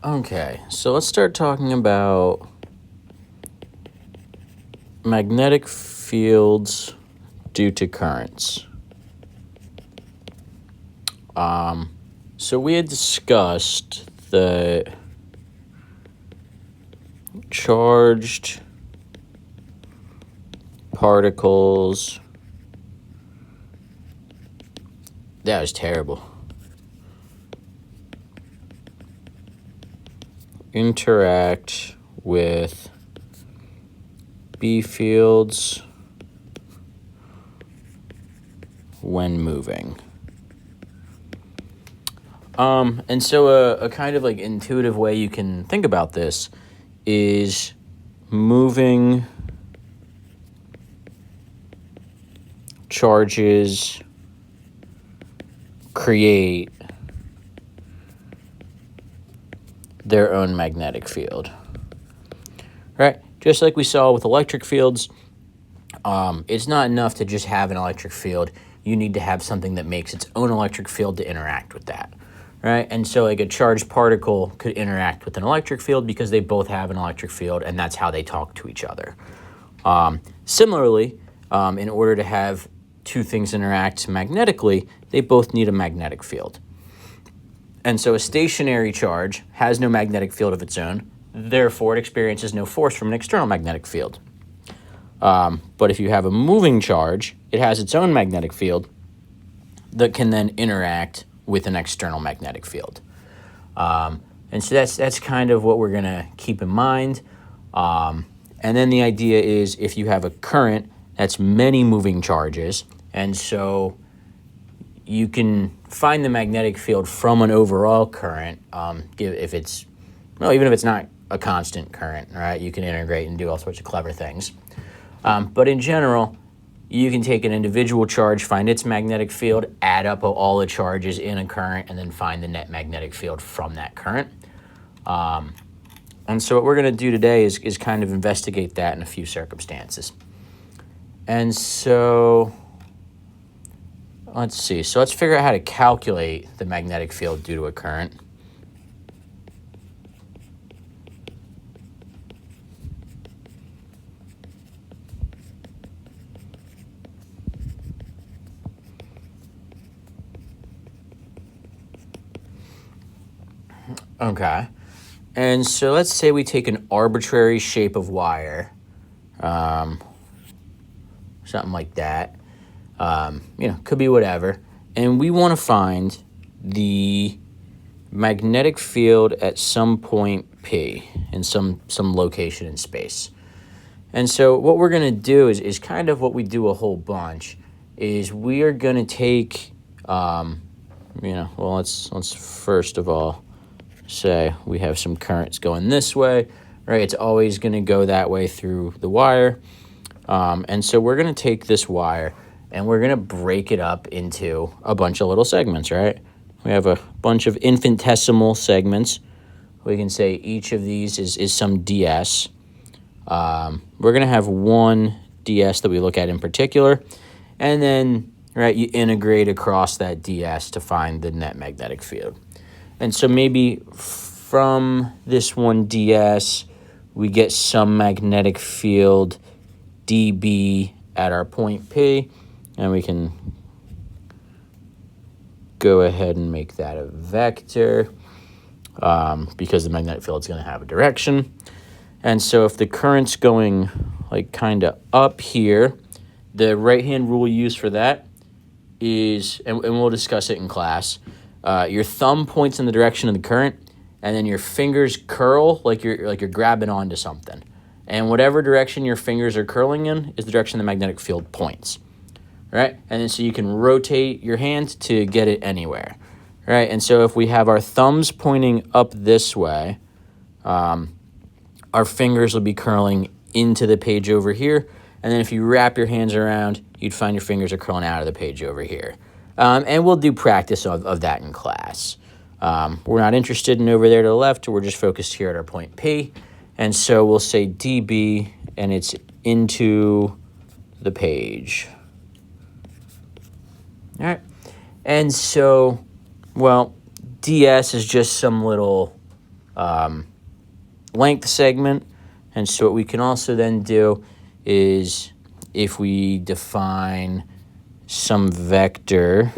Okay, so let's start talking about magnetic fields due to currents. So we had discussed the charged particles. That was terrible. Interact with B fields when moving. And so a kind of like intuitive way you can think about this is moving charges create their own magnetic field, right? Just like we saw with electric fields, it's not enough to just have an electric field. You need to have something that makes its own electric field to interact with that, right? And so like a charged particle could interact with an electric field because they both have an electric field, and that's how they talk to each other. Similarly, in order to have two things interact magnetically, they both need a magnetic field. And so a stationary charge has no magnetic field of its own, therefore it experiences no force from an external magnetic field. But if you have a moving charge, it has its own magnetic field that can then interact with an external magnetic field. And so that's kind of what we're going to keep in mind. And then the idea is if you have a current, that's many moving charges, and so you can find the magnetic field from an overall current, if it's, well, even if it's not a constant current, right? You can integrate and do all sorts of clever things. But in general, you can take an individual charge, find its magnetic field, add up all the charges in a current, and then find the net magnetic field from that current. And so what we're going to do today is kind of investigate that in a few circumstances. And so let's see. So let's figure out how to calculate the magnetic field due to a current. Okay. And so let's say we take an arbitrary shape of wire, something like that. Could be whatever. And we want to find the magnetic field at some point P in some location in space. And so what we're going to do is kind of what we do a whole bunch, is we are going to take, let's first of all say we have some currents going this way, right? It's always going to go that way through the wire. And so we're going to take this wire and we're going to break it up into a bunch of little segments, right? We have a bunch of infinitesimal segments. We can say each of these is some ds. We're going to have one ds that we look at in particular, and then, right, you integrate across that ds to find the net magnetic field. And so maybe from this one ds, we get some magnetic field dB at our point P, and we can go ahead and make that a vector because the magnetic field is going to have a direction. And so if the current's going like kind of up here, the right-hand rule used for that is, and we'll discuss it in class, your thumb points in the direction of the current, and then your fingers curl like you're grabbing onto something. And whatever direction your fingers are curling in is the direction the magnetic field points, right? And then so you can rotate your hand to get it anywhere, right? And so if we have our thumbs pointing up this way, our fingers will be curling into the page over here. And then if you wrap your hands around, you'd find your fingers are curling out of the page over here. And we'll do practice of that in class. We're not interested in over there to the left. We're just focused here at our point P. And so we'll say dB, and it's into the page. All right. And so, well, ds is just some little length segment. And so what we can also then do is if we define some vector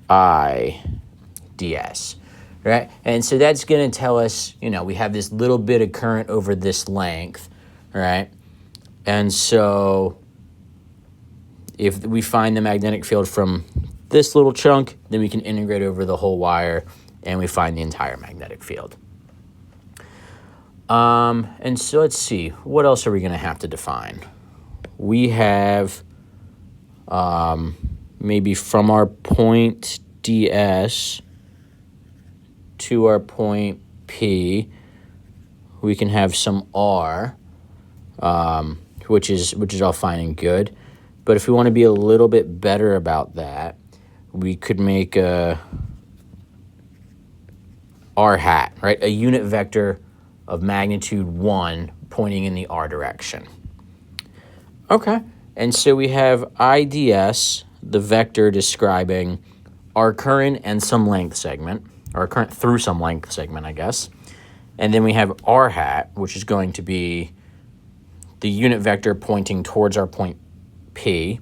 I ds, right? And so that's going to tell us, we have this little bit of current over this length, right? And so if we find the magnetic field from this little chunk, then we can integrate over the whole wire and we find the entire magnetic field. And so let's see, what else are we going to have to define? We have maybe from our point ds to our point P, we can have some R, which is all fine and good. But if we want to be a little bit better about that, we could make a R hat, right? A unit vector of magnitude 1 pointing in the R direction. Okay, and so we have IDS, the vector describing our current and some length segment, or current through some length segment, I guess. And then we have R hat, which is going to be the unit vector pointing towards our point P.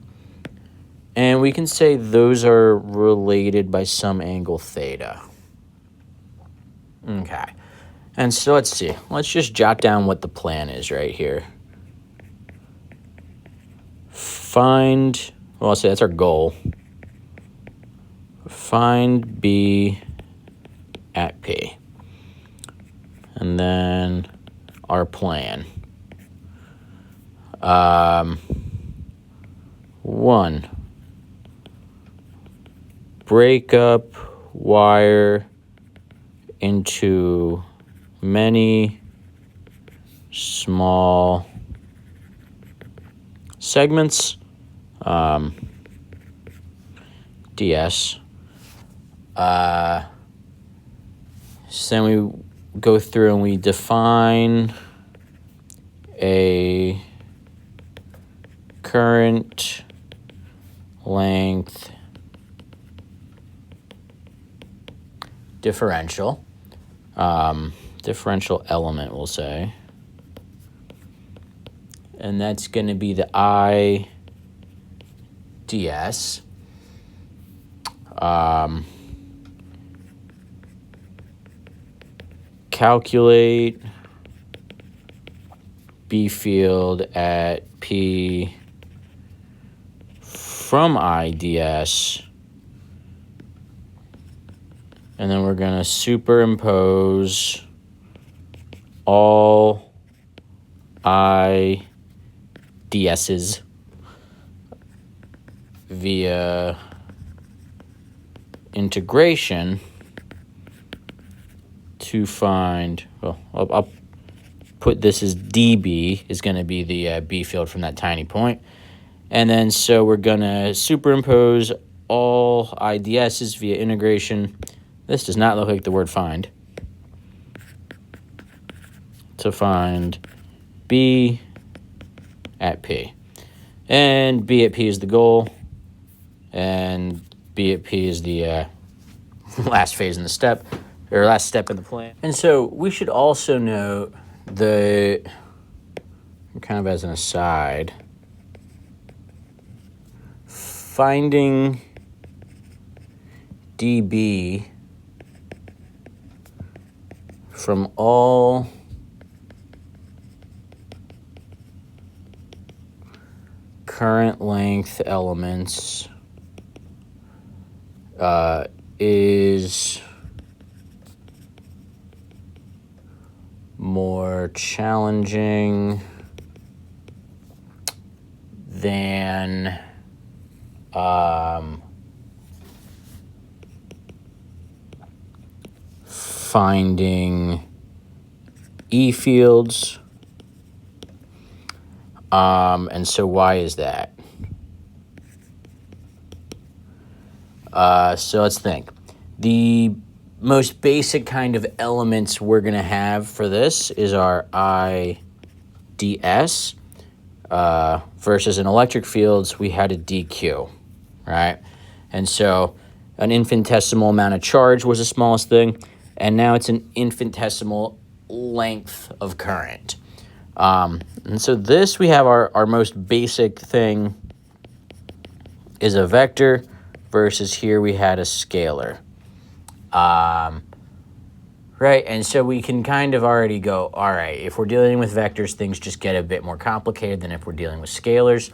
And we can say those are related by some angle theta. Okay. And so let's see. Let's just jot down what the plan is right here. I'll say that's our goal. Find B at P. And then our plan. 1. Break up wire into many small segments, ds. So then we go through and we define a current length differential. Differential element, we'll say. And that's going to be the IDS. Calculate B field at P from IDS. And then we're going to superimpose all IDS's via integration to find, I'll put this as dB is going to be the B field from that tiny point. And then so we're going to superimpose all IDS's via integration. This does not look like the word find. To find B at P. And B at P is the goal. And B at P is the last phase in the step, or last step in the plan. And so we should also note the, kind of as an aside, finding dB from all current length elements is more challenging than finding E fields. And so why is that? So let's think. The most basic kind of elements we're going to have for this is our IDS. Versus in electric fields, we had a DQ, right? And so an infinitesimal amount of charge was the smallest thing. and now it's an infinitesimal length of current. And so this, we have our most basic thing is a vector versus here we had a scalar. Right, and so we can kind of already go, all right, if we're dealing with vectors, things just get a bit more complicated than if we're dealing with scalars.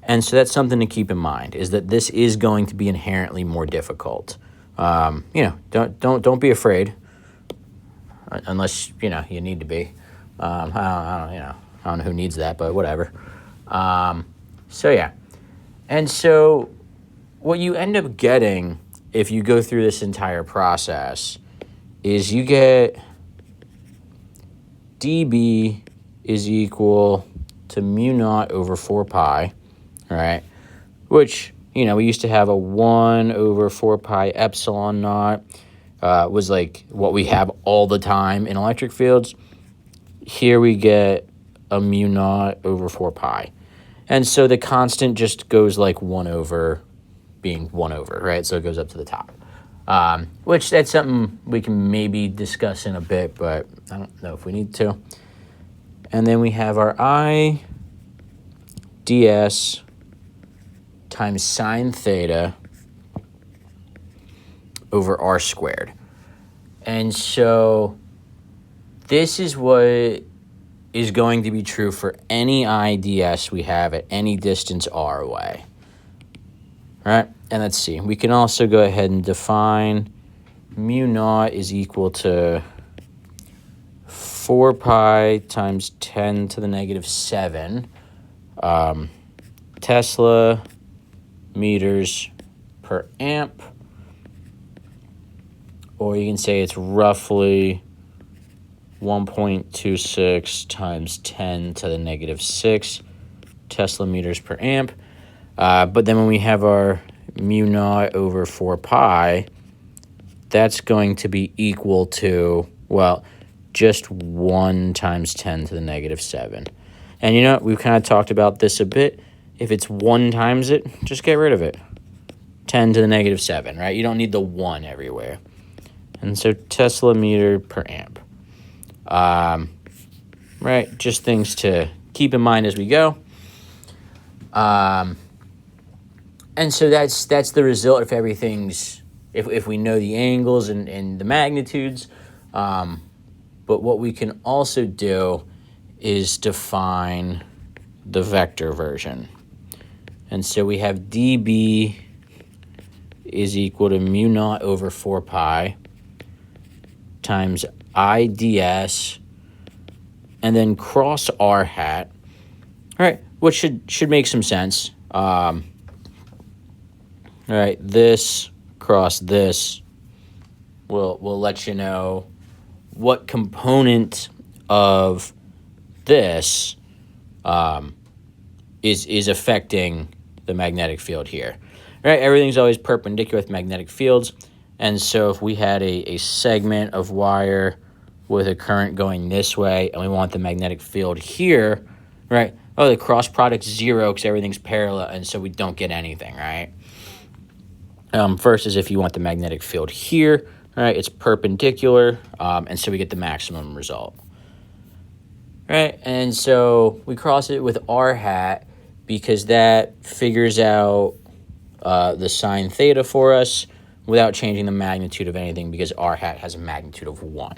And so that's something to keep in mind, is that this is going to be inherently more difficult. Don't be afraid, unless you need to be. I don't know who needs that, but whatever. So yeah, and so what you end up getting if you go through this entire process is you get dB is equal to mu naught over 4 pi, right? Which, we used to have a 1 over 4 pi epsilon naught, was like what we have all the time in electric fields. Here we get a mu naught over 4 pi. And so the constant just goes like 1 over being 1 over, right? So it goes up to the top. Which that's something we can maybe discuss in a bit, but I don't know if we need to. And then we have our I ds times sine theta over r squared. And so this is what is going to be true for any I ds we have at any distance r away. All right, and let's see. We can also go ahead and define mu naught is equal to 4 pi times 10 to the negative 7 Tesla meters per amp. Or you can say it's roughly 1.26 times 10 to the negative 6 Tesla meters per amp. But then when we have our mu naught over 4 pi, that's going to be equal to, just 1 times 10 to the negative 7. And we've kind of talked about this a bit. If it's 1 times it, just get rid of it. 10 to the negative 7, right? You don't need the 1 everywhere. And so Tesla meter per amp. Right, just things to keep in mind as we go. And so that's the result if everything's, if we know the angles and the magnitudes. But what we can also do is define the vector version. And so we have dB is equal to mu naught over 4 pi times I ds and then cross r hat. All right, which should make some sense. All right, this cross this will let you know what component of this is affecting the magnetic field here. All right, everything's always perpendicular with magnetic fields, and so if we had a segment of wire with a current going this way and we want the magnetic field here, right? Oh, the cross product's 0 because everything's parallel, and so we don't get anything, right? Versus if you want the magnetic field here, right, it's perpendicular, and so we get the maximum result. Right, and so we cross it with r hat because that figures out the sine theta for us without changing the magnitude of anything because r hat has a magnitude of 1.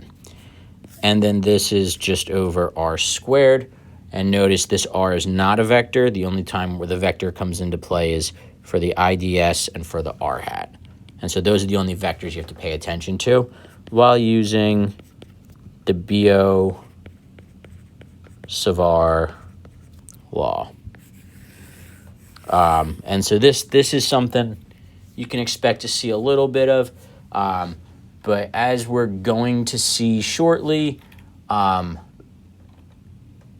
And then this is just over r squared. And notice this r is not a vector. The only time where the vector comes into play is for the IDS and for the r hat. And so those are the only vectors you have to pay attention to while using the Biot-Savart law. And so this is something you can expect to see a little bit of, but as we're going to see shortly,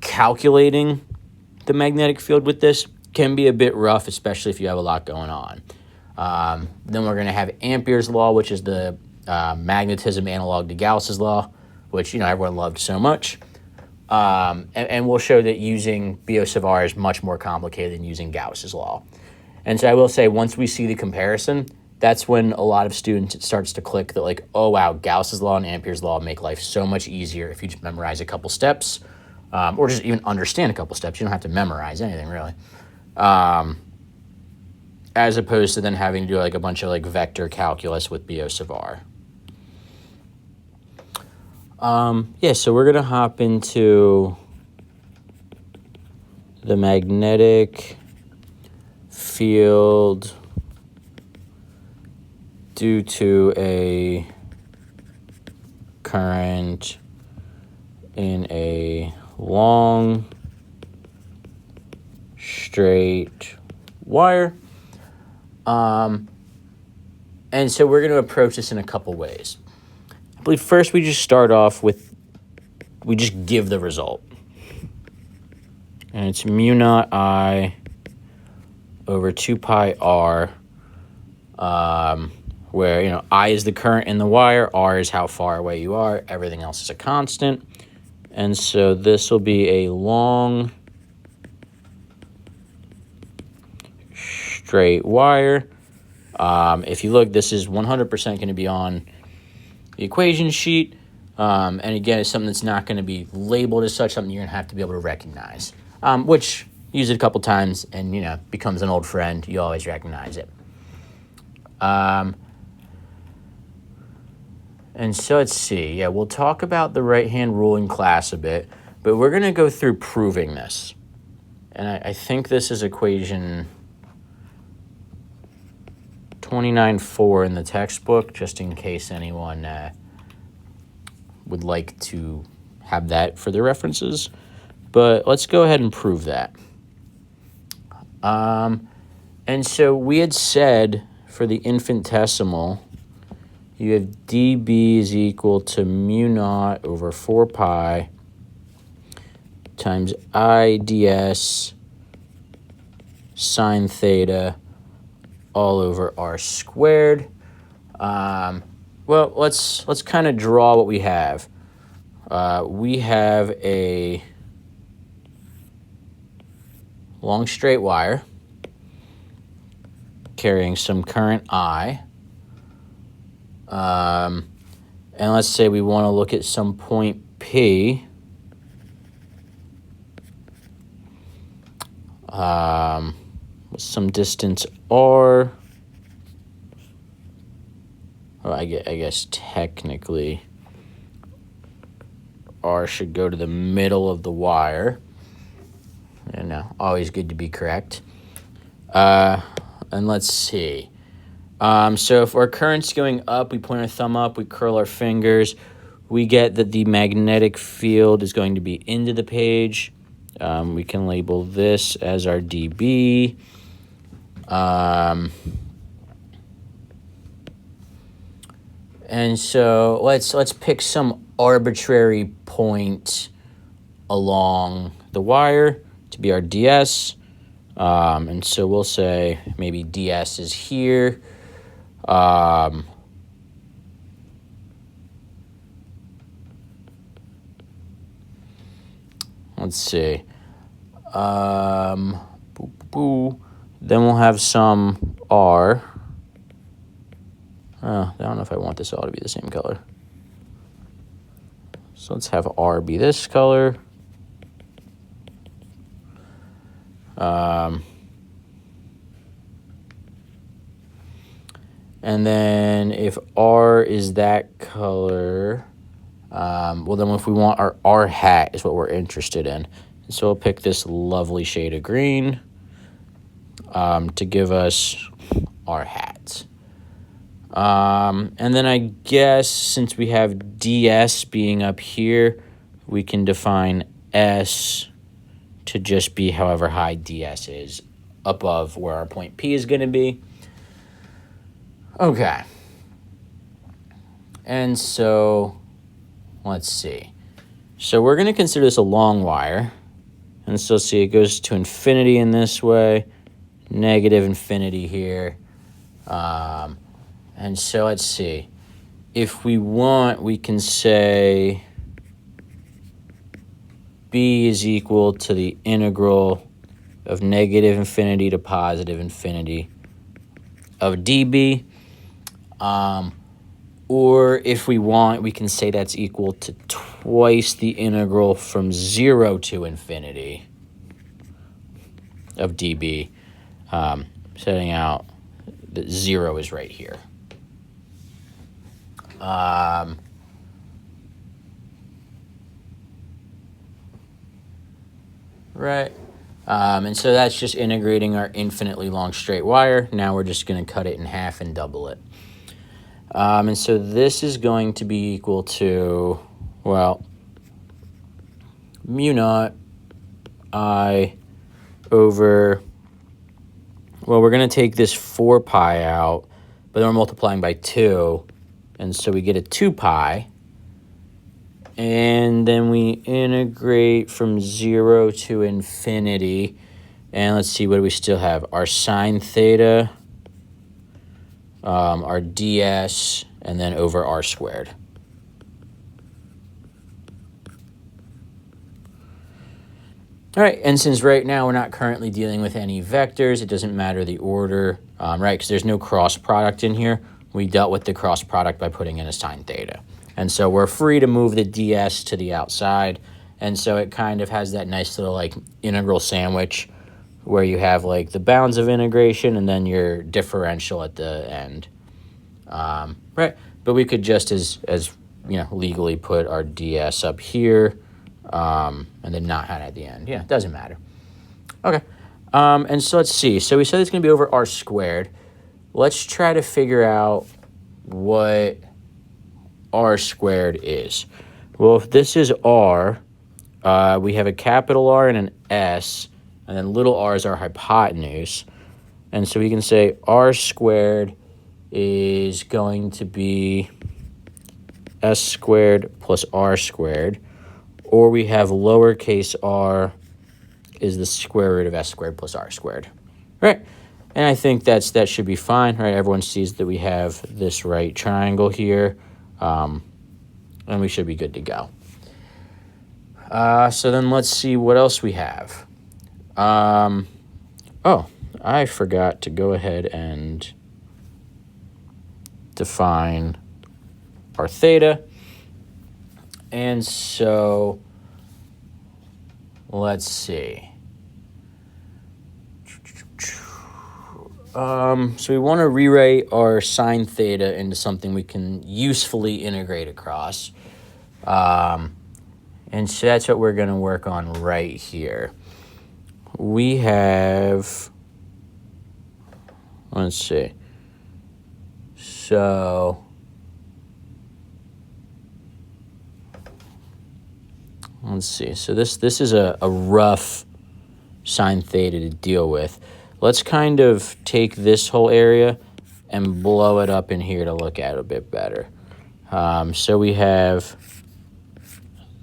calculating the magnetic field with this can be a bit rough, especially if you have a lot going on. Then we're going to have Ampere's law, which is the magnetism analog to Gauss's law, which everyone loved so much. And we'll show that using Biot-Savart is much more complicated than using Gauss's law. And so I will say, once we see the comparison, that's when a lot of students, it starts to click that like, oh wow, Gauss's law and Ampere's law make life so much easier if you just memorize a couple steps, or just even understand a couple steps. You don't have to memorize anything really, as opposed to then having to do like a bunch of like vector calculus with Biot-Savart. Yeah, so we're gonna hop into the magnetic field due to a current in a long straight wire. And so we're going to approach this in a couple ways. I believe first we just start off with, we just give the result. And it's mu naught I over 2 pi r, where, you know, I is the current in the wire, r is how far away you are, everything else is a constant. And so this will be a long straight wire. If you look, this is 100% going to be on the equation sheet. And again, it's something that's not going to be labeled as such, something you're going to have to be able to recognize, which use it a couple times and, you know, becomes an old friend. You always recognize it. And so let's see. Yeah, we'll talk about the right-hand rule in class a bit, but we're going to go through proving this. And I think this is equation 29.4 in the textbook, just in case anyone would like to have that for their references. But let's go ahead and prove that. And so we had said for the infinitesimal, you have dB is equal to mu naught over 4 pi times I ds sine theta all over r squared. Well, let's kind of draw what we have. We have a long straight wire carrying some current I. And let's say we want to look at some point P. With some distance R. Well, I guess technically R should go to the middle of the wire. And always good to be correct. And let's see. So if our current's going up, we point our thumb up, we curl our fingers, we get that the magnetic field is going to be into the page. We can label this as our dB. And so let's pick some arbitrary point along the wire to be our ds. And so we'll say maybe ds is here. Let's see. Then we'll have some R. I don't know if I want this all to be the same color. So let's have R be this color. And then if R is that color, well, then if we want our R hat is what we're interested in. So we'll pick this lovely shade of green to give us our hat. And then I guess since we have ds being up here, we can define S to just be however high ds is above where our point P is going to be. Okay. And so let's see. So we're going to consider this a long wire. And so see, it goes to infinity in this way, negative infinity here. And so let's see. If we want, we can say B is equal to the integral of negative infinity to positive infinity of dB. Or if we want, we can say that's equal to twice the integral from 0 to infinity of dB, setting out that 0 is right here. Right. And so that's just integrating our infinitely long straight wire. Now we're just going to cut it in half and double it. And so this is going to be equal to, well, mu naught I over, well, we're going to take this 4 pi out, but then we're multiplying by 2, and so we get a 2 pi. And then we integrate from 0 to infinity. And let's see, what do we still have? Our sine theta, our ds, and then over r squared. All right, and since right now we're not currently dealing with any vectors, it doesn't matter the order, right, because there's no cross product in here. We dealt with the cross product by putting in a sine theta. And so we're free to move the ds to the outside. And so it kind of has that nice little like integral sandwich where you have like the bounds of integration and then your differential at the end. Right, but we could just as you know, legally put our ds up here and then not have it at the end. Yeah, it doesn't matter. Okay, and so let's see. So we said it's going to be over r squared. Let's try to figure out what r squared is. Well, if this is r, we have a capital R and an S, and then little r is our hypotenuse. And so we can say r squared is going to be s squared plus r squared, or we have lowercase r is the square root of s squared plus r squared, right? And I think that should be fine, right? Everyone sees that we have this right triangle here, and we should be good to go. So then let's see what else we have. Oh, I forgot to go ahead and define our theta. And so let's see. So we want to rewrite our sine theta into something we can usefully integrate across. And so that's what we're going to work on right here. We have, let's see. So let's see. So this is a rough sine theta to deal with. Let's kind of take this whole area and blow it up in here to look at it a bit better. So we have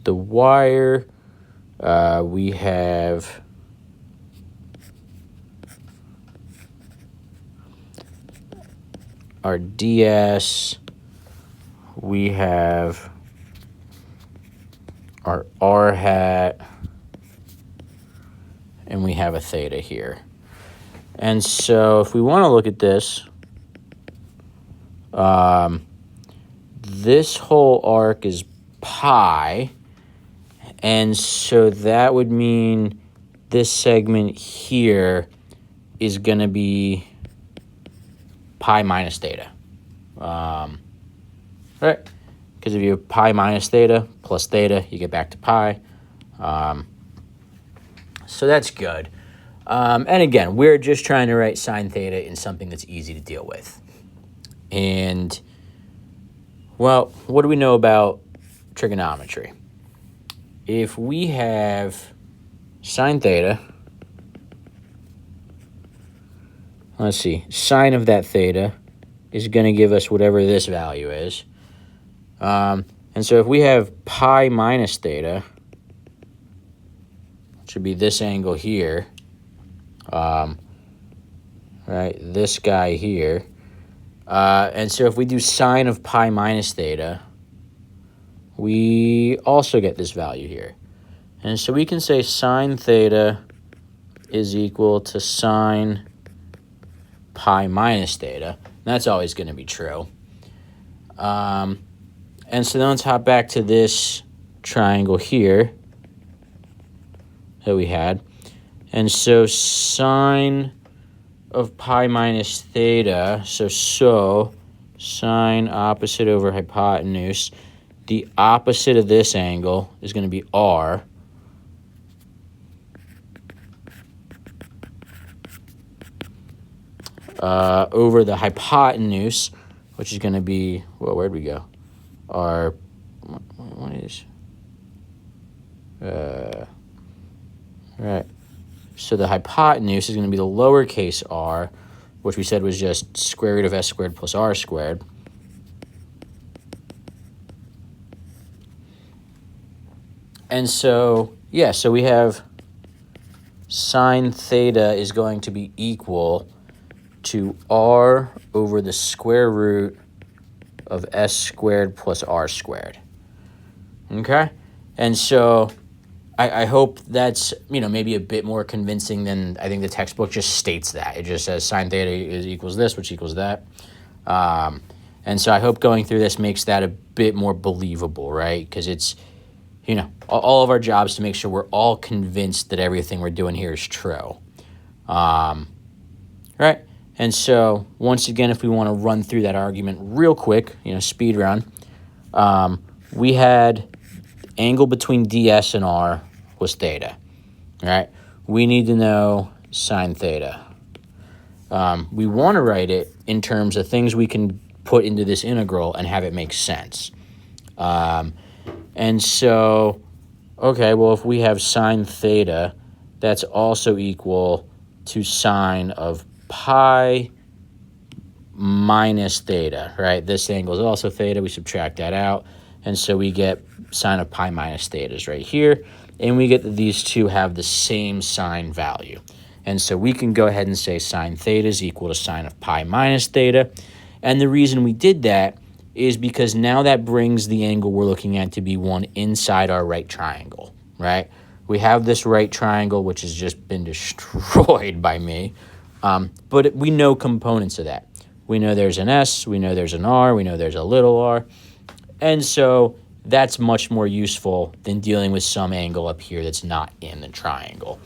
the wire, we have our ds, we have our r hat, and we have a theta here. And so if we want to look at this, this whole arc is pi, and so that would mean this segment here is going to be pi minus theta. Right? Because if you have pi minus theta plus theta, you get back to pi. So that's good. And again, we're just trying to write sine theta in something that's easy to deal with. And, well, what do we know about trigonometry? If we have sine theta, let's see, sine of that theta is going to give us whatever this value is. And so if we have pi minus theta, it should be this angle here, right, this guy here. And so if we do sine of pi minus theta, we also get this value here. And so we can say sine theta is equal to sine pi minus theta. And that's always going to be true. And so then let's hop back to this triangle here that we had. And so sine of pi minus theta, so sine opposite over hypotenuse, the opposite of this angle is going to be r. Over the hypotenuse, which is going to be, well, where'd we go? R, what is, right. So the hypotenuse is going to be the lowercase r, which we said was just square root of s squared plus r squared. And so, yeah, so we have sine theta is going to be equal to r over the square root of s squared plus r squared. Okay? And so I hope that's, maybe a bit more convincing than I think the textbook just states that. It just says sine theta is equals this, which equals that. And so I hope going through this makes that a bit more believable, right? Because it's, all of our jobs to make sure we're all convinced that everything we're doing here is true. Right? And so, once again, if we want to run through that argument real quick, speed run, we had angle between ds and r was theta, right? We need to know sine theta. We want to write it in terms of things we can put into this integral and have it make sense. And so, okay, well, if we have sine theta, that's also equal to sine of pi minus theta, right? This angle is also theta. We subtract that out. And so we get sine of pi minus theta is right here. And we get that these two have the same sine value. And so we can go ahead and say sine theta is equal to sine of pi minus theta. And the reason we did that is because now that brings the angle we're looking at to be one inside our right triangle, right? We have this right triangle, which has just been destroyed by me. But we know components of that. We know there's an S, we know there's an R, we know there's a little r. And so that's much more useful than dealing with some angle up here that's not in the triangle.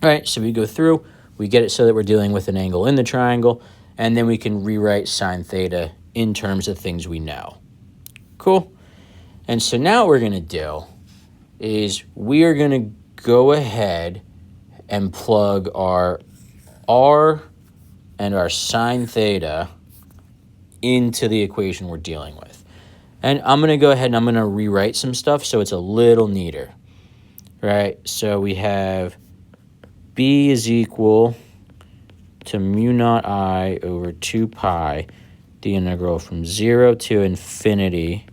All right, so we go through, we get it so that we're dealing with an angle in the triangle, and then we can rewrite sine theta in terms of things we know. Cool. And so now what we're going to do is we are going to go ahead and plug our r and our sine theta into the equation we're dealing with. And I'm going to go ahead and I'm going to rewrite some stuff so it's a little neater. Right? So we have b is equal to mu naught I over 2 pi, the integral from 0 to infinity,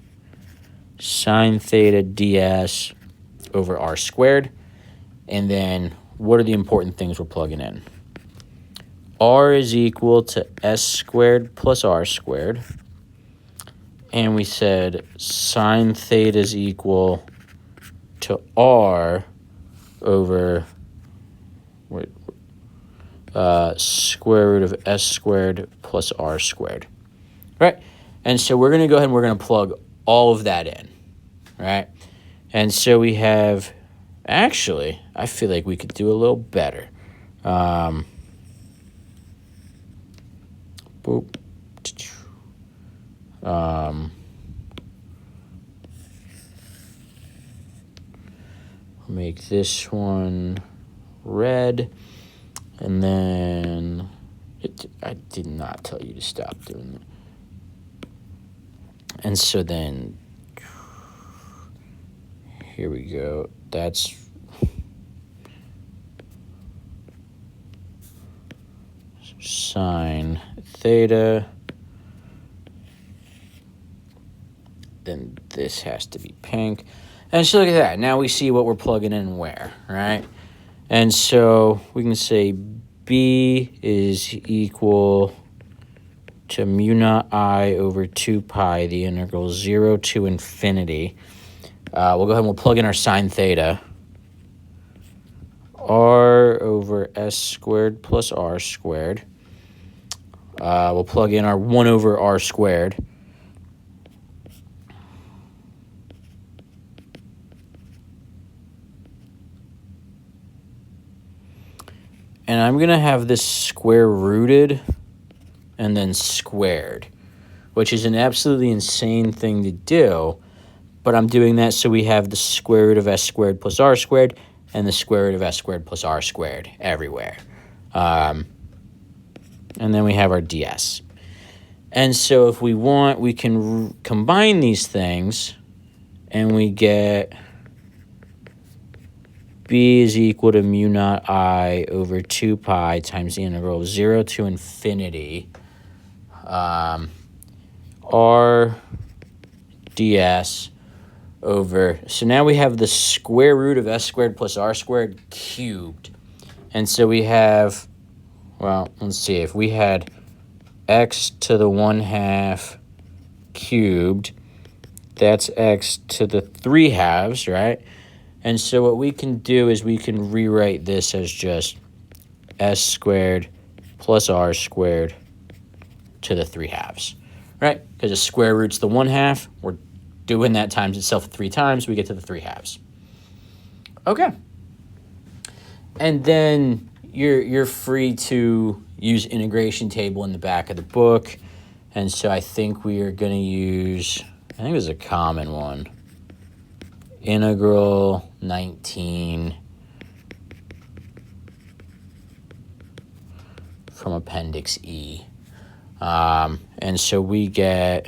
sine theta ds over r squared. And then what are the important things we're plugging in? R is equal to s squared plus r squared. And we said sine theta is equal to r over square root of s squared plus r squared. Right? And so we're going to go ahead and we're going to plug all of that in. Right? And so we have, actually, I feel like we could do a little better. Boop. Make this one red, and then I did not tell you to stop doing that. And so then here we go. That's sine theta. Then this has to be pink. And so look at that. Now we see what we're plugging in where, right? And so we can say b is equal to mu naught I over 2 pi, the integral 0 to infinity. We'll go ahead and we'll plug in our sine theta. R over s squared plus r squared. We'll plug in our 1 over r squared. And I'm going to have this square rooted and then squared, which is an absolutely insane thing to do. But I'm doing that so we have the square root of s squared plus r squared and the square root of s squared plus r squared everywhere. And then we have our ds. And so if we want, we can combine these things, and we get b is equal to mu naught I over 2 pi times the integral of 0 to infinity r ds over, so now we have the square root of s squared plus r squared cubed. And so we have, well, let's see, if we had x to the 1/2 cubed, that's x to the 3/2, right? And so what we can do is we can rewrite this as just s squared plus r squared to the 3/2, right? Because the square root's the 1/2, we're doing that times itself 3 times, we get to the 3/2. Okay. And then you're free to use integration table in the back of the book. And so I think we are going to use, I think it was a common one, integral 19 from Appendix E. And so we get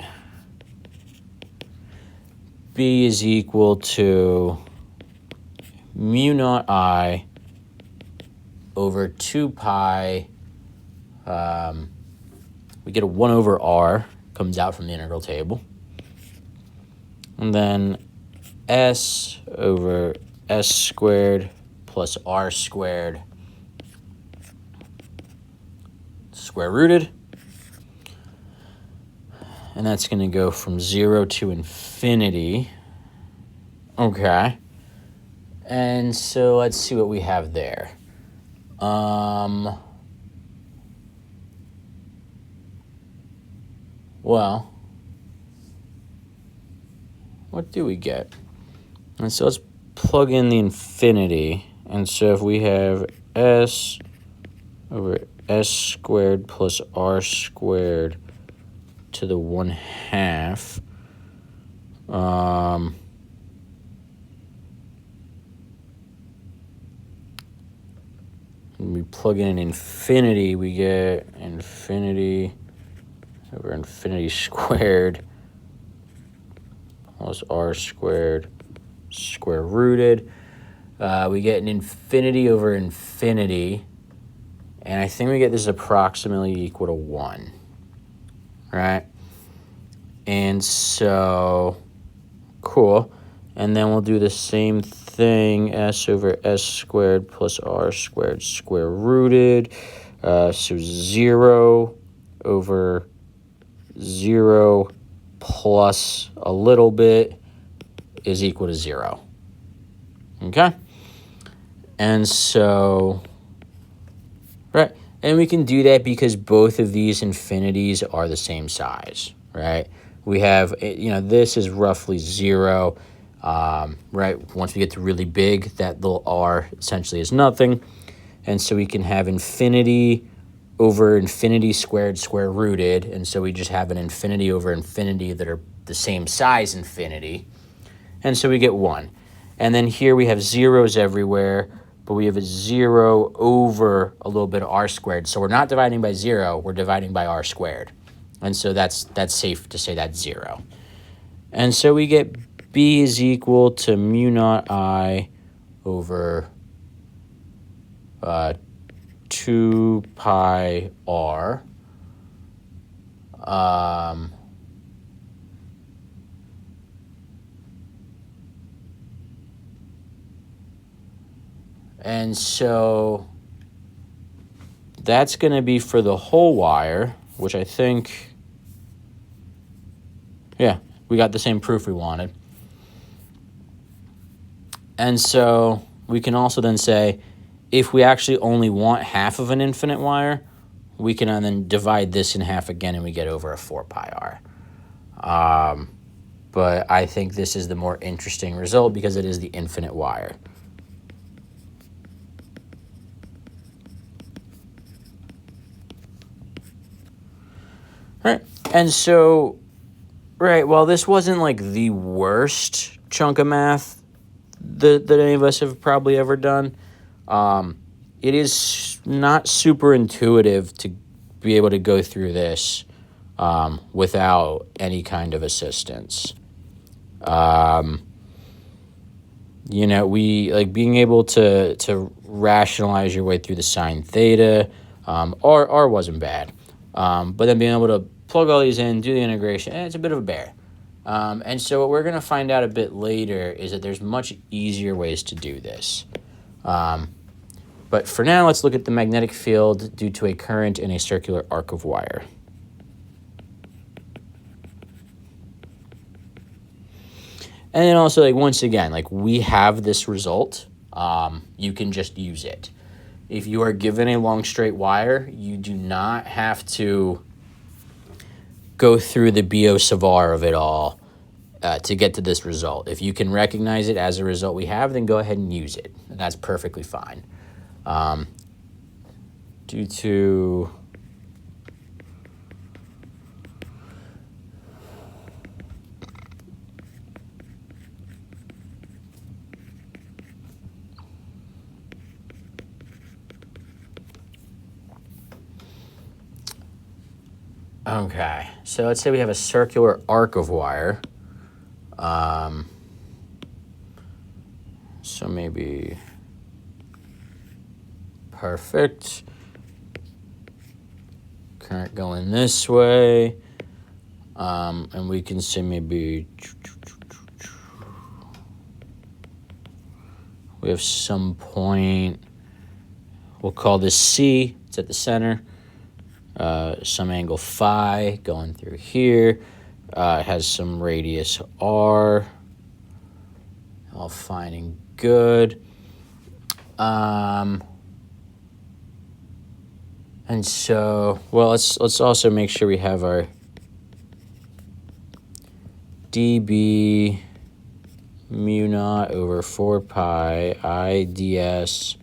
b is equal to mu naught I over 2 pi. We get a 1 over r, comes out from the integral table. And then s over s squared plus r squared square rooted. And that's going to go from 0 to infinity. Okay. And so let's see what we have there. Well, what do we get? And so let's plug in the infinity. And so if we have s over s squared plus r squared to the 1/2, when we plug in an infinity, we get infinity over infinity squared plus r squared square rooted. We get an infinity over infinity, and I think we get this approximately equal to 1, right? And so, cool. And then we'll do the same thing, s over s squared plus r squared square rooted. So 0 over 0 plus a little bit is equal to 0. Okay? And so, right, and we can do that because both of these infinities are the same size, right? We have, this is roughly 0, right? Once we get to really big, that little r essentially is nothing. And so we can have infinity over infinity squared square rooted, and so we just have an infinity over infinity that are the same size infinity, and so we get 1. And then here we have zeros everywhere, but we have a 0 over a little bit of r squared, so we're not dividing by 0, we're dividing by r squared, and so that's safe to say that's 0. And so we get b is equal to mu naught I over 2 pi r. And so that's going to be for the whole wire, which I think, yeah, we got the same proof we wanted. And so we can also then say, if we actually only want half of an infinite wire, we can then divide this in half again, and we get over a 4 pi r. But I think this is the more interesting result because it is the infinite wire. Right. And so, right, while this wasn't like the worst chunk of math that any of us have probably ever done, it is not super intuitive to be able to go through this without any kind of assistance. We like being able to rationalize your way through the sine theta. R wasn't bad, but then being able to plug all these in, do the integration, it's a bit of a bear. And so what we're going to find out a bit later is that there's much easier ways to do this. But for now, let's look at the magnetic field due to a current in a circular arc of wire. And then also, like, once again, like, we have this result. You can just use it. If you are given a long straight wire, you do not have to go through the Biot-Savart of it all to get to this result. If you can recognize it as a result we have, then go ahead and use it. And that's perfectly fine. Due to... Okay, so let's say we have a circular arc of wire. So maybe perfect. Current going this way. And we can say maybe we have some point. We'll call this C. It's at the center. Some angle phi going through here. It has some radius r. All fine and good. And so, well, let's also make sure we have our dB mu naught over 4 pi I ds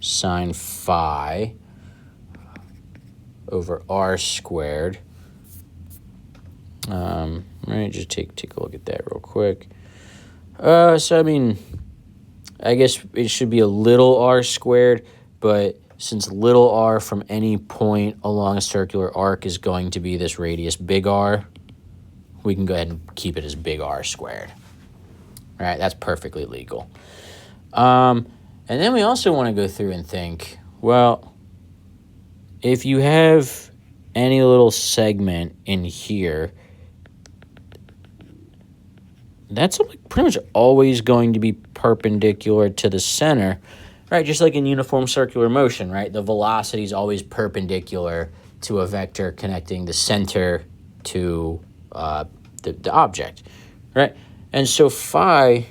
sine phi over r squared. Right, just take a look at that real quick. So I mean, I guess it should be a little r squared, but since little r from any point along a circular arc is going to be this radius big R, we can go ahead and keep it as big R squared. All right, that's perfectly legal. And then we also want to go through and think, well, if you have any little segment in here, that's pretty much always going to be perpendicular to the center, right? Just like in uniform circular motion, right? The velocity is always perpendicular to a vector connecting the center to the object, right? And so phi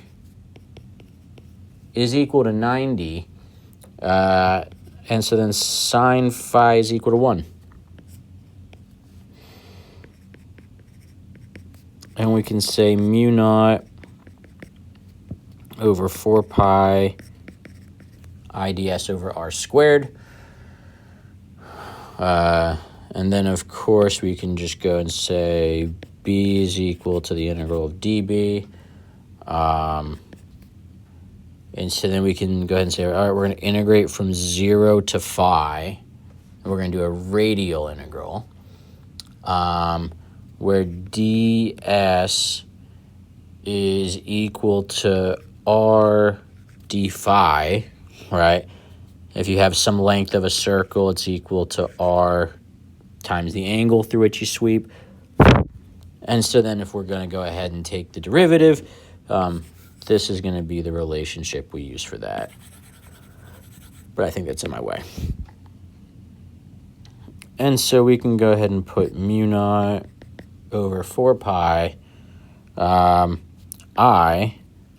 is equal to 90, and so then sine phi is equal to 1. And we can say mu naught over 4 pi IDS over r squared. And then, of course, we can just go and say b is equal to the integral of dB. And so then we can go ahead and say, all right, we're going to integrate from 0 to phi. And we're going to do a radial integral. Where ds is equal to r d phi, right? If you have some length of a circle, it's equal to r times the angle through which you sweep. And so then if we're going to go ahead and take the derivative, this is going to be the relationship we use for that. But I think that's in my way. And so we can go ahead and put mu naught over 4 pi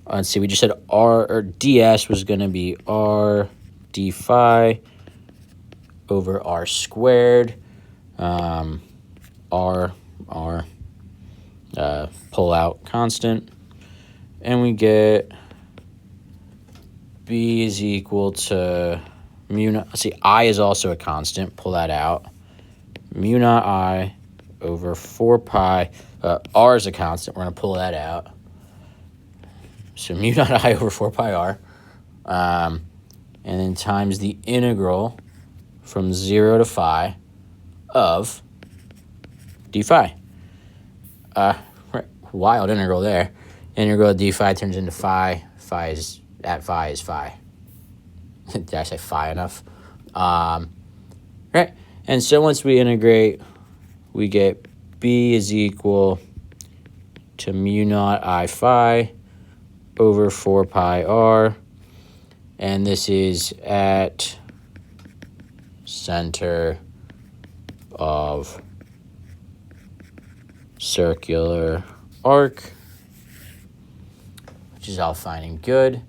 let's see, we just said r, or ds was going to be r d phi over r squared, r pull out constant, and we get b is equal to mu naught. See, I is also a constant, pull that out, mu naught I over 4 pi. R is a constant. We're going to pull that out. So mu naught I over 4 pi r. And then times the integral from 0 to phi of d phi. Wild integral there. Integral of d phi turns into phi. Phi is phi. Did I say phi enough? Right. And so once we integrate, we get b is equal to mu naught I phi over 4 pi r. And this is at center of circular arc, which is all fine and good.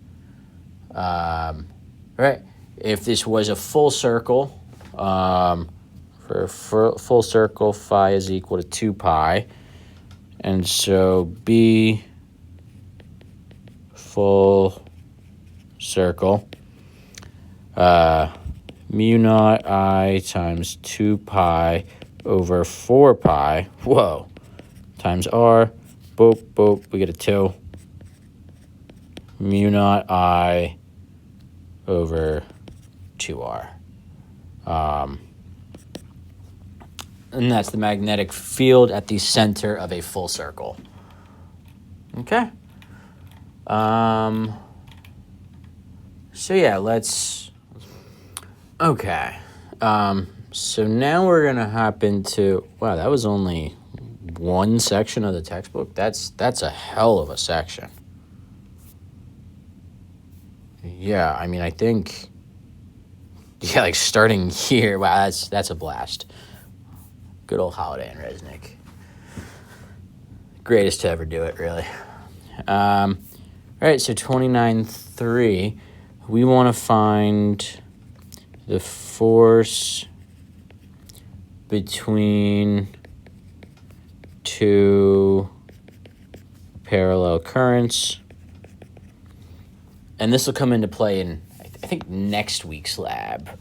Right. If this was a full circle, for full circle, phi is equal to 2 pi. And so B full circle, mu naught I times 2 pi over 4 pi, whoa, times R, boop, boop, we get a 2. Mu naught I over 2R. And that's the magnetic field at the center of a full circle. Okay. So yeah, okay. So now we're gonna hop into, wow, that was only one section of the textbook. That's a hell of a section. Yeah, I mean, I think, yeah, like starting here, wow, that's a blast. Good old Holiday and Resnick. Greatest to ever do it, really. All right, so 29.3, we want to find the force between two parallel currents. And this will come into play in, I think, next week's lab.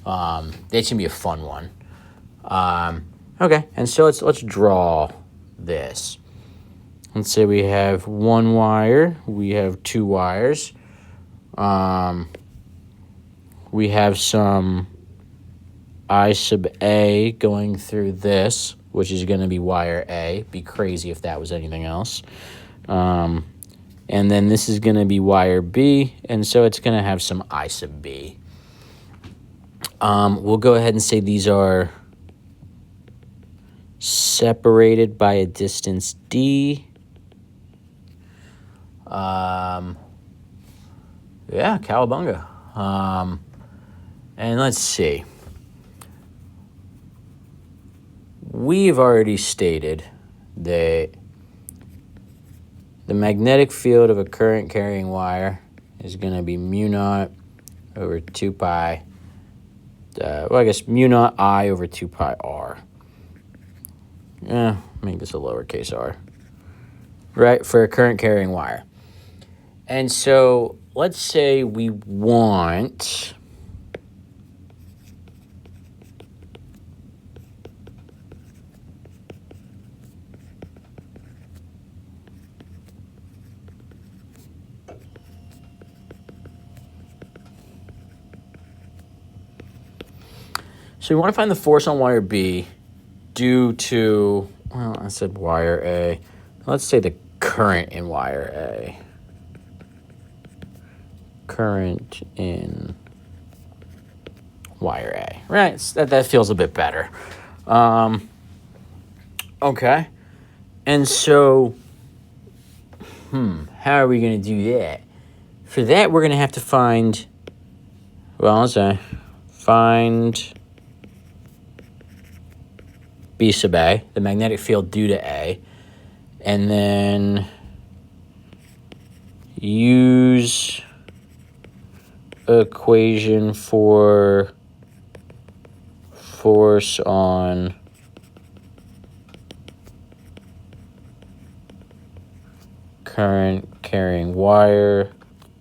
That's going to be a fun one. Okay, and so let's draw this. Let's say we have one wire, we have two wires. We have some I sub A going through this, which is going to be wire A. Be crazy if that was anything else. And then this is going to be wire B, and so it's going to have some I sub B. We'll go ahead and say these are separated by a distance D. Yeah, cowabunga. And let's see. We've already stated that the magnetic field of a current carrying wire is going to be mu naught over 2 pi. Well, I guess mu naught I over 2 pi r. Make this a lowercase r. Right, for a current carrying wire. And so let's say we want so we want to find the force on wire B due to, well, I said wire A. Let's say the current in wire A. Current in wire A. Right, that feels a bit better. Okay. And so, how are we going to do that? For that, we're going to have to find, well, let's say, find B sub A, the magnetic field due to A, and then use equation for force on current carrying wire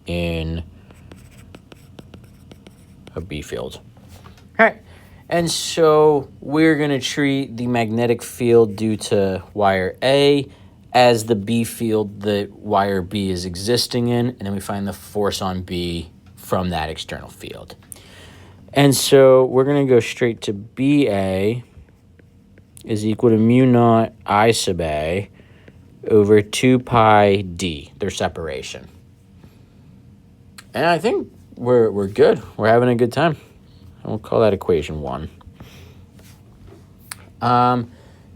in a B field. All right. And so we're going to treat the magnetic field due to wire A as the B field that wire B is existing in, and then we find the force on B from that external field. And so we're going to go straight to BA is equal to mu naught I sub A over 2 pi D, their separation. And I think we're good. We're having a good time. We'll call that equation 1.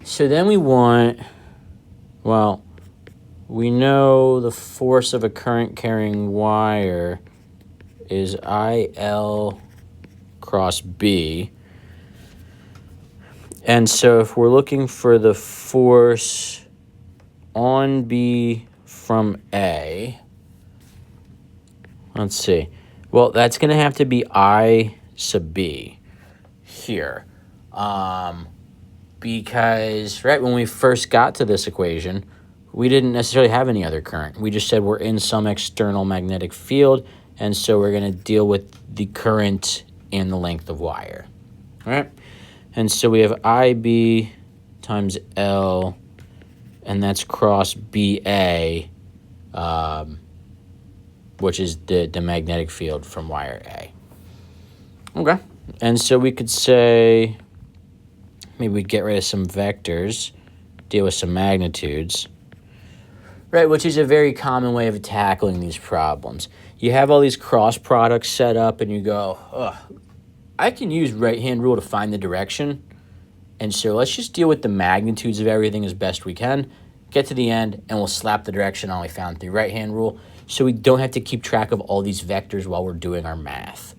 So then we want, well, we know the force of a current carrying wire is IL cross B. And so if we're looking for the force on B from A, let's see. Well, that's going to have to be I sub B here. Because, right, when we first got to this equation, we didn't necessarily have any other current. We just said we're in some external magnetic field, and so we're going to deal with the current and the length of wire. All right? And so we have IB times L, and that's cross BA, which is the magnetic field from wire A. Okay. And so we could say, maybe we'd get rid of some vectors, deal with some magnitudes, right, which is a very common way of tackling these problems. You have all these cross products set up, and you go, ugh, I can use right-hand rule to find the direction, and so let's just deal with the magnitudes of everything as best we can, get to the end, and we'll slap the direction on we found through right-hand rule, so we don't have to keep track of all these vectors while we're doing our math.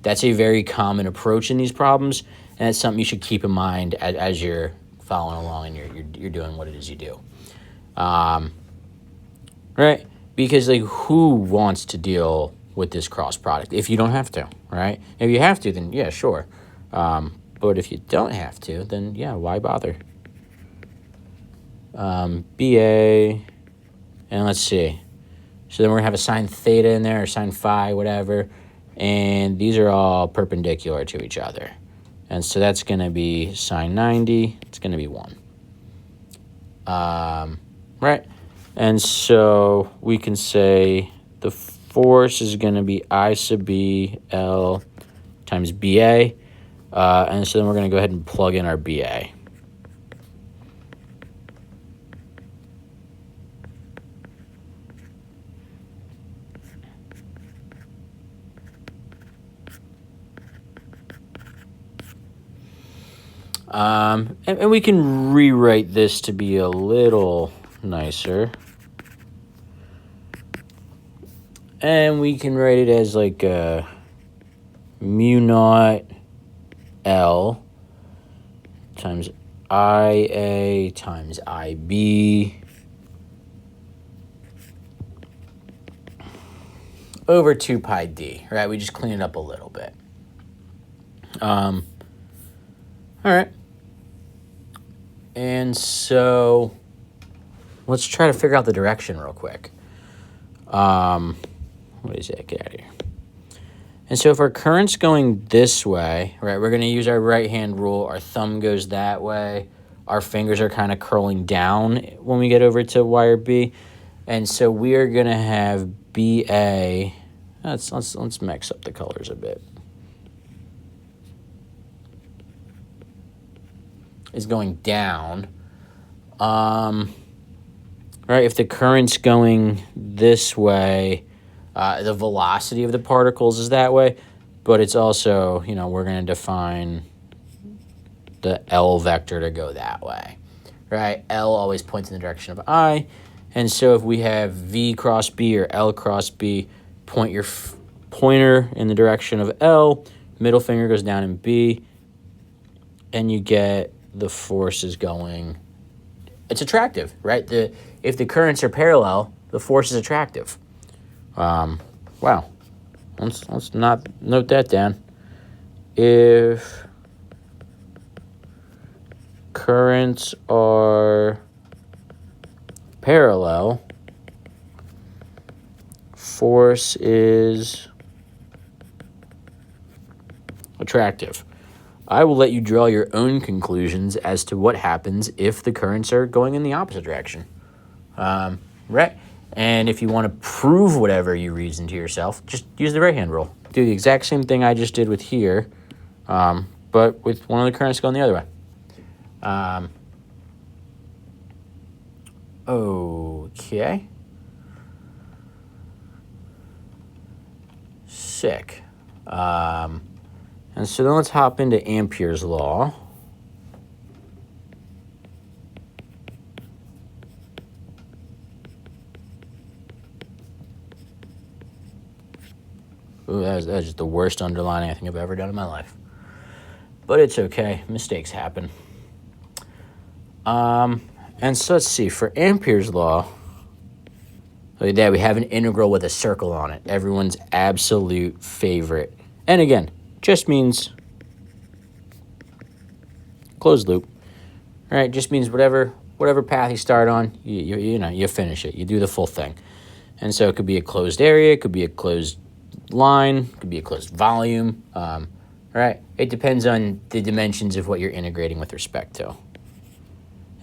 That's a very common approach in these problems, and it's something you should keep in mind as you're following along and you're doing what it is you do. Right? Because, like, who wants to deal with this cross product if you don't have to, right? If you have to, then yeah, sure. But if you don't have to, then yeah, why bother? BA, and let's see. So then we're going to have a sine theta in there, or sine phi, whatever. And these are all perpendicular to each other. And so that's going to be sine 90. It's going to be 1. Right? And so we can say the force is going to be I sub B L times BA. And so then we're going to go ahead and plug in our BA. And we can rewrite this to be a little nicer. And we can write it as like mu naught L times IA times IB over 2 pi D, right? We just clean it up a little bit. All right. And so let's try to figure out the direction real quick. What is that? Get out of here. And so if our current's going this way, right, we're going to use our right-hand rule. Our thumb goes that way. Our fingers are kind of curling down when we get over to wire B. And so we are going to have BA. Let's mix up the colors a bit. Is going down. Right, if the current's going this way, the velocity of the particles is that way, but it's also, we're going to define the L vector to go that way, right? L always points in the direction of I, and so if we have V cross B or L cross B, point your pointer in the direction of L, middle finger goes down in B, and you get the force is going, it's attractive, right? If the currents are parallel, the force is attractive. Wow. Let's not note that down. If currents are parallel, force is attractive. I will let you draw your own conclusions as to what happens if the currents are going in the opposite direction. Right? And if you want to prove whatever you reason to yourself, just use the right-hand rule. Do the exact same thing I just did with here, but with one of the currents going the other way. Okay. Sick. And so then let's hop into Ampere's law. Ooh, that's just the worst underlining I think I've ever done in my life. But it's okay. Mistakes happen. And so let's see. For Ampere's law, look at that. We have an integral with a circle on it. Everyone's absolute favorite. And again, just means closed loop. All right, just means whatever path you start on, you finish it. You do the full thing. And so it could be a closed area, it could be a closed line, it could be a closed volume. Right? It depends on the dimensions of what you're integrating with respect to.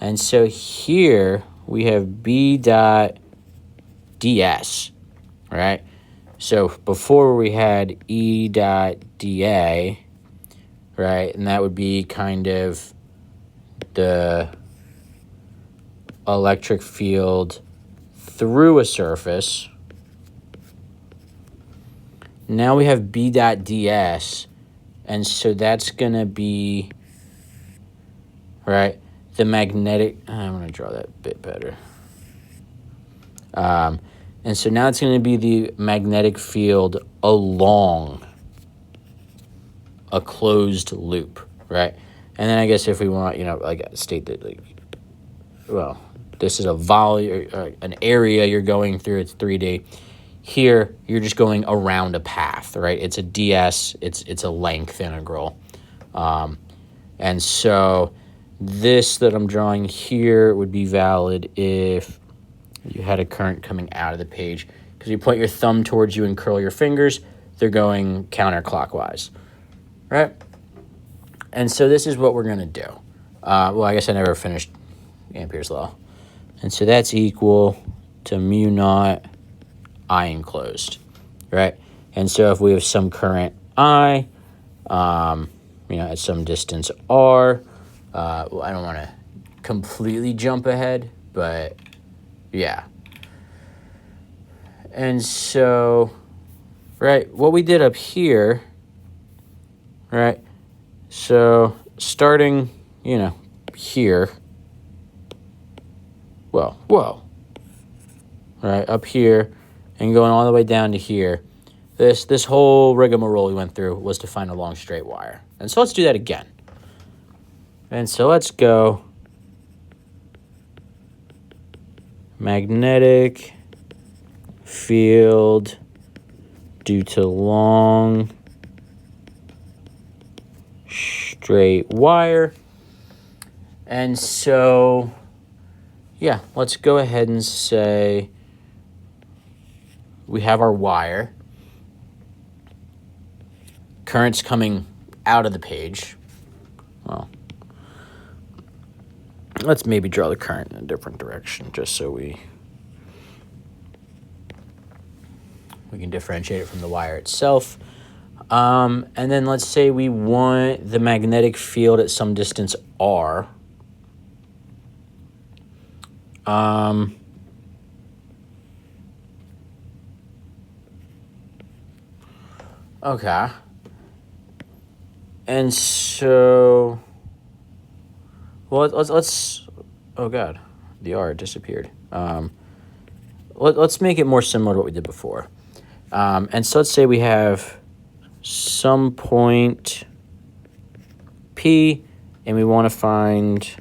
And so here we have B dot ds, right? So before we had E dot dA, right? And that would be kind of the electric field through a surface. Now we have B dot ds, and so that's going to be, right, the magnetic, I'm going to draw that a bit better. And so now it's going to be the magnetic field along a closed loop, right? And then I guess if we want, like state that, like, well, this is a volume, an area you're going through, it's 3D. Here, you're just going around a path, right? It's a ds, it's a length integral. And so this that I'm drawing here would be valid if you had a current coming out of the page. Because you point your thumb towards you and curl your fingers, they're going counterclockwise, right? And so this is what we're going to do. Well, I guess I never finished Ampere's law. And so that's equal to mu naught I enclosed, right? And so if we have some current I, at some distance r, well, I don't want to completely jump ahead, but yeah. And so, right, what we did up here, right, so starting, here, whoa, right, up here, and going all the way down to here, this whole rigmarole we went through was to find a long straight wire. And so let's do that again. And so let's go magnetic field due to long straight wire. And so, yeah, let's go ahead and say we have our wire. Current's coming out of the page. Well, let's maybe draw the current in a different direction just so we can differentiate it from the wire itself. And then let's say we want the magnetic field at some distance r. Okay. And so, well, let's oh God, the R disappeared. Let's make it more similar to what we did before. And so let's say we have some point P, and we want to find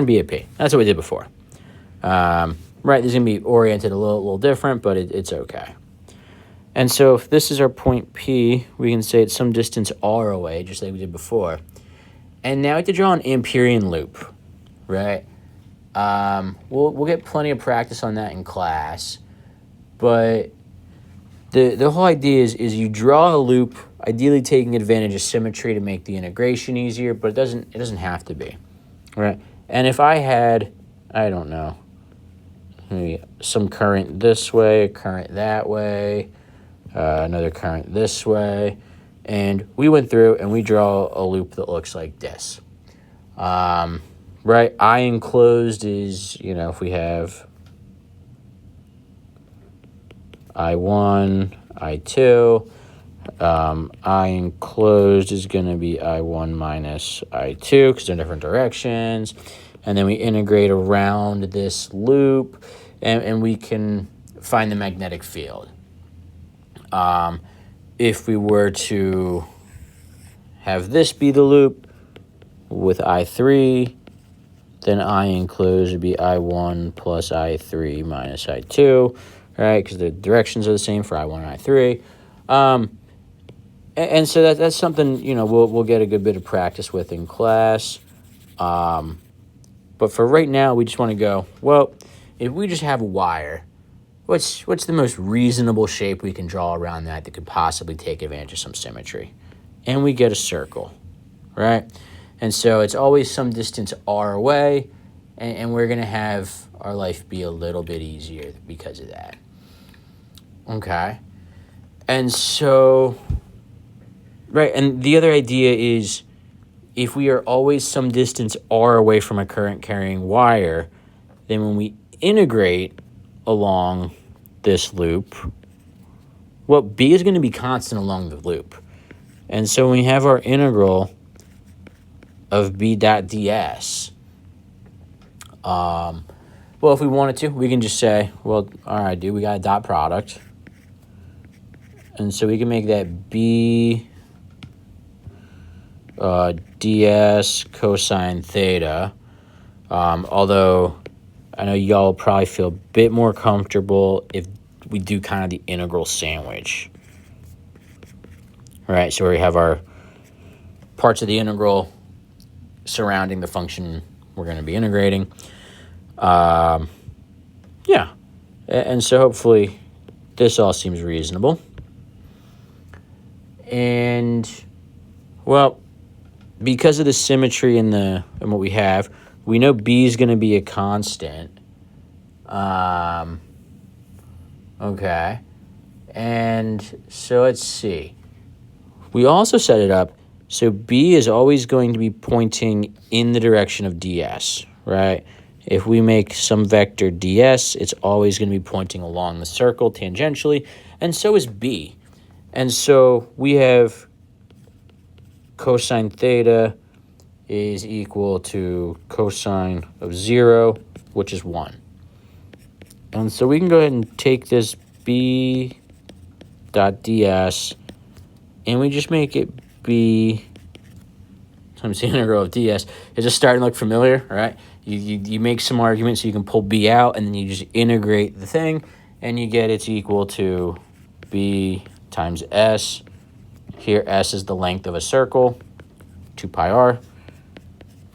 B at P. That's what we did before. Right, this is going to be oriented a little different, but it's okay. And so if this is our point P, we can say it's some distance r away, just like we did before. And now we have to draw an Amperian loop, right? We'll get plenty of practice on that in class, but the whole idea is you draw a loop, ideally taking advantage of symmetry to make the integration easier, but it doesn't have to be, right? And if I had, I don't know, maybe some current this way, current that way, another current this way, and we went through and we draw a loop that looks like this. Right, I enclosed is, if we have I1, I2, I enclosed is going to be I1 minus I2 because they're in different directions. And then we integrate around this loop, and we can find the magnetic field. If we were to have this be the loop with I3, then I enclosed would be I1 plus I3 minus I2, right? Because the directions are the same for I1 and I3. And so that's something, we'll get a good bit of practice with in class. But for right now, we just want to go, well, if we just have a wire, what's the most reasonable shape we can draw around that could possibly take advantage of some symmetry? And we get a circle, right? And so it's always some distance r away, and we're going to have our life be a little bit easier because of that. Okay? And so, right, and the other idea is if we are always some distance r away from a current-carrying wire, then when we integrate along this loop, well, b is going to be constant along the loop. And so when we have our integral of b dot ds, well, if we wanted to, we can just say, well, all right, dude, we got a dot product. And so we can make that b ds cosine theta, although I know y'all will probably feel a bit more comfortable if we do kind of the integral sandwich. Right, so we have our parts of the integral surrounding the function we're going to be integrating. Yeah, and so hopefully this all seems reasonable. And, well, because of the symmetry in what we have, we know b is going to be a constant. Okay, and so let's see. We also set it up so b is always going to be pointing in the direction of ds, right? If we make some vector ds, it's always going to be pointing along the circle tangentially, and so is b. And so we have cosine theta is equal to cosine of 0, which is 1. And so we can go ahead and take this b dot ds, and we just make it b times the integral of ds. It's just starting to look familiar, right? You make some argument so you can pull b out, and then you just integrate the thing, and you get it's equal to b times s. Here, s is the length of a circle, 2 pi r.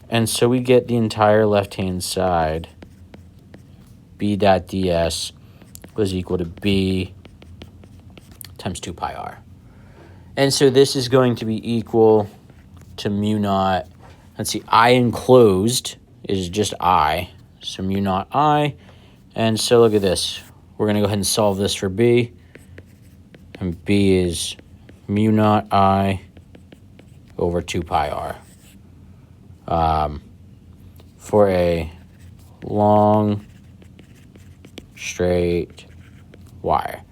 And so we get the entire left-hand side, b dot ds was equal to b times 2 pi r. And so this is going to be equal to mu naught. Let's see, I enclosed is just I, so mu naught I. And so look at this. We're going to go ahead and solve this for b. And b is mu naught I over 2 pi r. For a long, straight wire.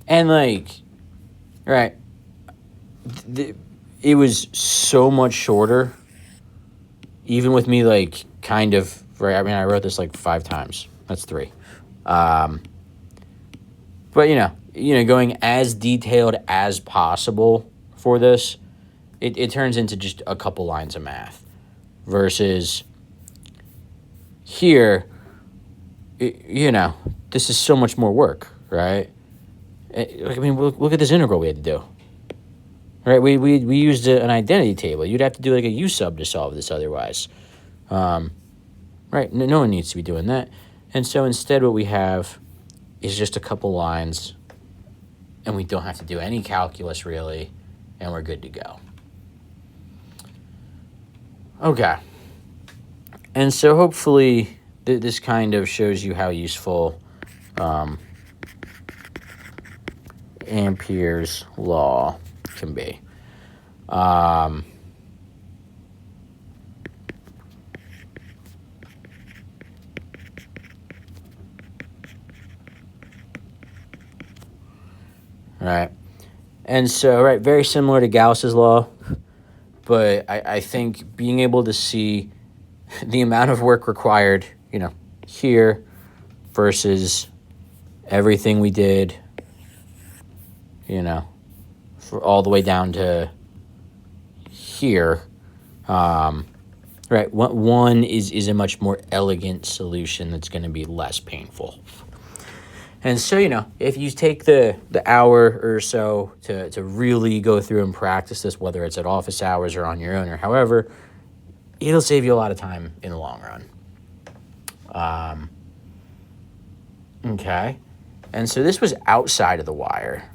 And right, it was so much shorter, even with me kind of, right, I mean, I wrote this 5 times. That's 3. But, going as detailed as possible for this, it turns into just a couple lines of math. Versus here, this is so much more work, right? I mean, look at this integral we had to do. Right, we used an identity table. You'd have to do a U sub to solve this otherwise. Right, no one needs to be doing that. And so instead what we have is just a couple lines, and we don't have to do any calculus really, and we're good to go. Okay. And so hopefully this kind of shows you how useful Ampere's law can be. Right. And so, right, very similar to Gauss's law, but I think being able to see the amount of work required, here versus everything we did, for all the way down to here, right, one is a much more elegant solution that's going to be less painful. And so, if you take the hour or so to really go through and practice this, whether it's at office hours or on your own or however, it'll save you a lot of time in the long run. Okay. And so this was outside of the wire.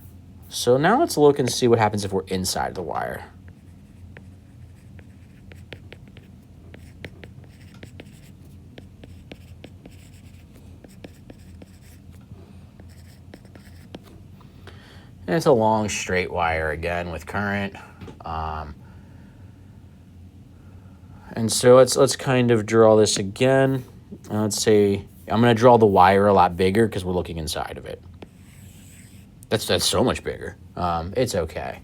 So now let's look and see what happens if we're inside the wire. And it's a long straight wire again with current. And so let's kind of draw this again. Let's say I'm going to draw the wire a lot bigger because we're looking inside of it. That's so much bigger. It's okay.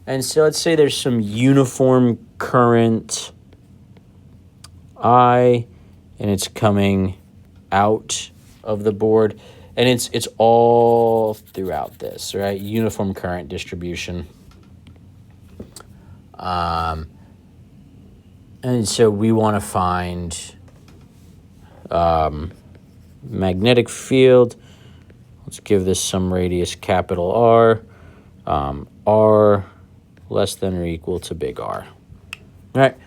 And so let's say there's some uniform current I, and it's coming out of the board. And it's all throughout this, right? Uniform current distribution. And so we want to find magnetic field. Let's give this some radius, capital R. R less than or equal to big R. All right,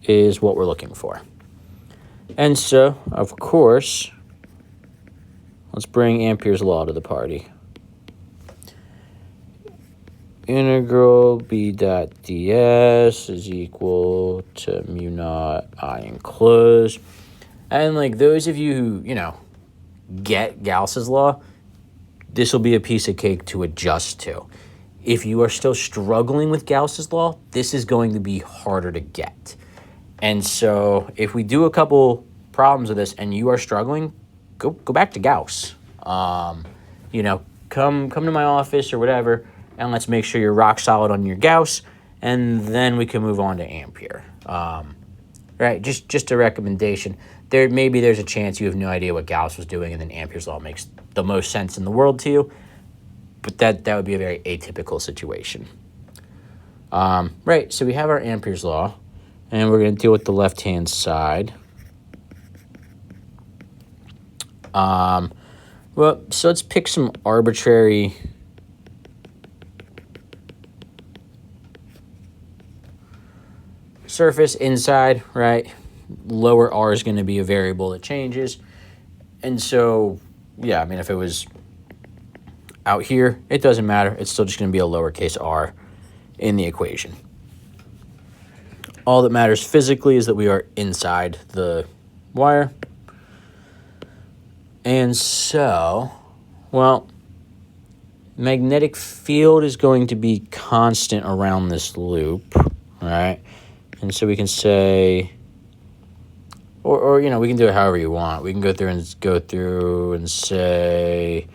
is what we're looking for. And so, of course, let's bring Ampere's law to the party. Integral B dot ds is equal to mu naught I enclosed. And like those of you who, get Gauss's law, this will be a piece of cake to adjust to. If you are still struggling with Gauss's law, this is going to be harder to get. And so if we do a couple problems with this and you are struggling, go back to Gauss. Come to my office or whatever, and let's make sure you're rock solid on your Gauss, and then we can move on to Ampere. Right, just a recommendation. There's a chance you have no idea what Gauss was doing, and then Ampere's law makes the most sense in the world to you, but that would be a very atypical situation. Right, so we have our Ampere's law, and we're going to deal with the left-hand side. So let's pick some arbitrary surface inside, right? Lower R is going to be a variable that changes. And so, yeah, if it was out here, it doesn't matter. It's still just going to be a lowercase r in the equation. All that matters physically is that we are inside the wire. And so, magnetic field is going to be constant around this loop, right? And so we can say, or we can do it however you want. We can go through and say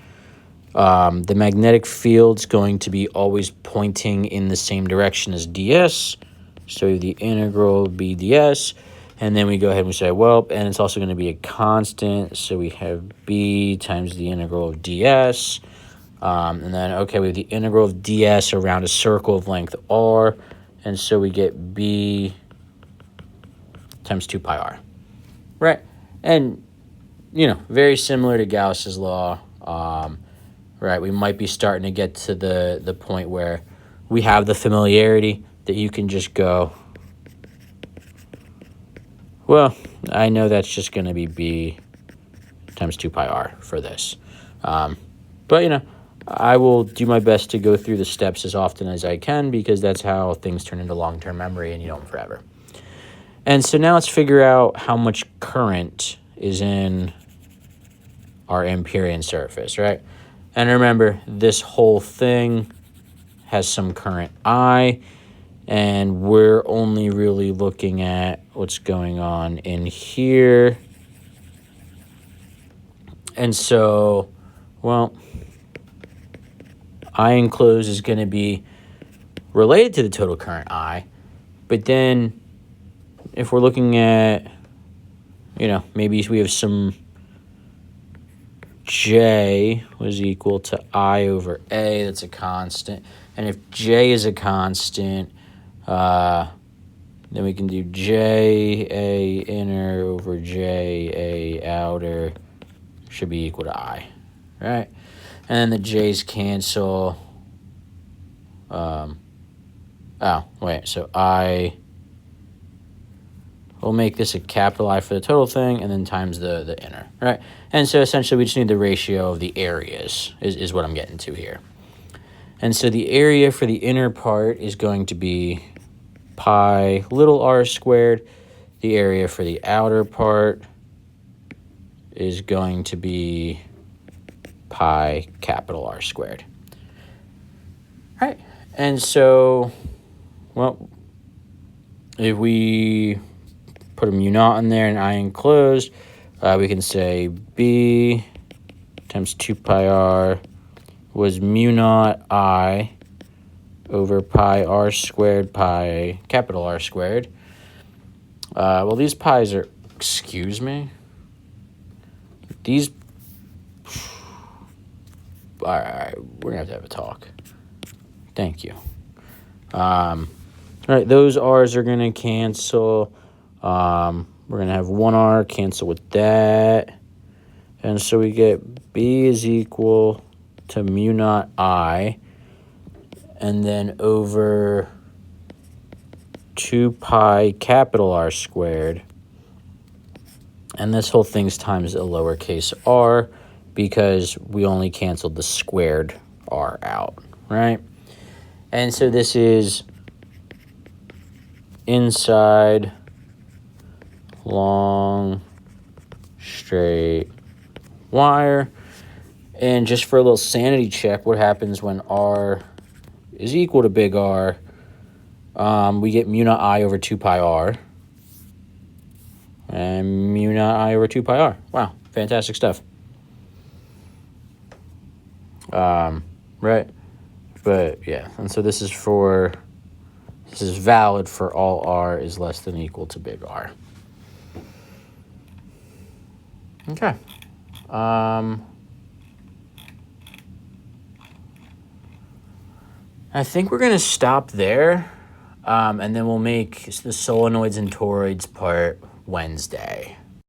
the magnetic field's going to be always pointing in the same direction as ds. So the integral b ds. And then we go ahead and we say, and it's also going to be a constant. So we have b times the integral of ds. And then, we have the integral of ds around a circle of length r. And so we get b times 2 pi r. Right? And, very similar to Gauss's law. Right? We might be starting to get to the point where we have the familiarity that you can just go, I know that's just going to be b times 2 pi r for this. But, I will do my best to go through the steps as often as I can because that's how things turn into long-term memory and you know them forever. And so now let's figure out how much current is in our Amperian surface, right? And remember, this whole thing has some current I, and we're only really looking at what's going on in here. And so, well, I enclosed is going to be related to the total current I, but then if we're looking at, you know, maybe we have some J was equal to I over A, that's a constant. And if J is a constant, then we can do J A inner over J A outer should be equal to I, right? And then the J's cancel. So I will make this a capital I for the total thing and then times the inner, right? And so essentially we just need the ratio of the areas is what I'm getting to here. And so the area for the inner part is going to be pi little r squared. The area for the outer part is going to be pi capital R squared. All right. And so, well, if we put a mu naught in there and I enclosed, we can say B times 2 pi r was mu naught I over pi r squared pi capital R squared. Well, these pi's are, excuse me, these, all right, we're going to have a talk. Thank you. All right, those r's are going to cancel. We're going to have 1r cancel with that. And so we get B is equal to mu naught I, and then over 2 pi capital R squared. And this whole thing's times a lowercase r because we only canceled the squared r out, right? And so this is inside long straight wire. And just for a little sanity check, what happens when r is equal to big R? We get mu naught I over 2 pi r. And mu naught I over 2 pi r. Wow, fantastic stuff. Right. But yeah, and so this is valid for all r is less than or equal to big R. Okay. I think we're going to stop there, and then we'll make the solenoids and toroids part Wednesday.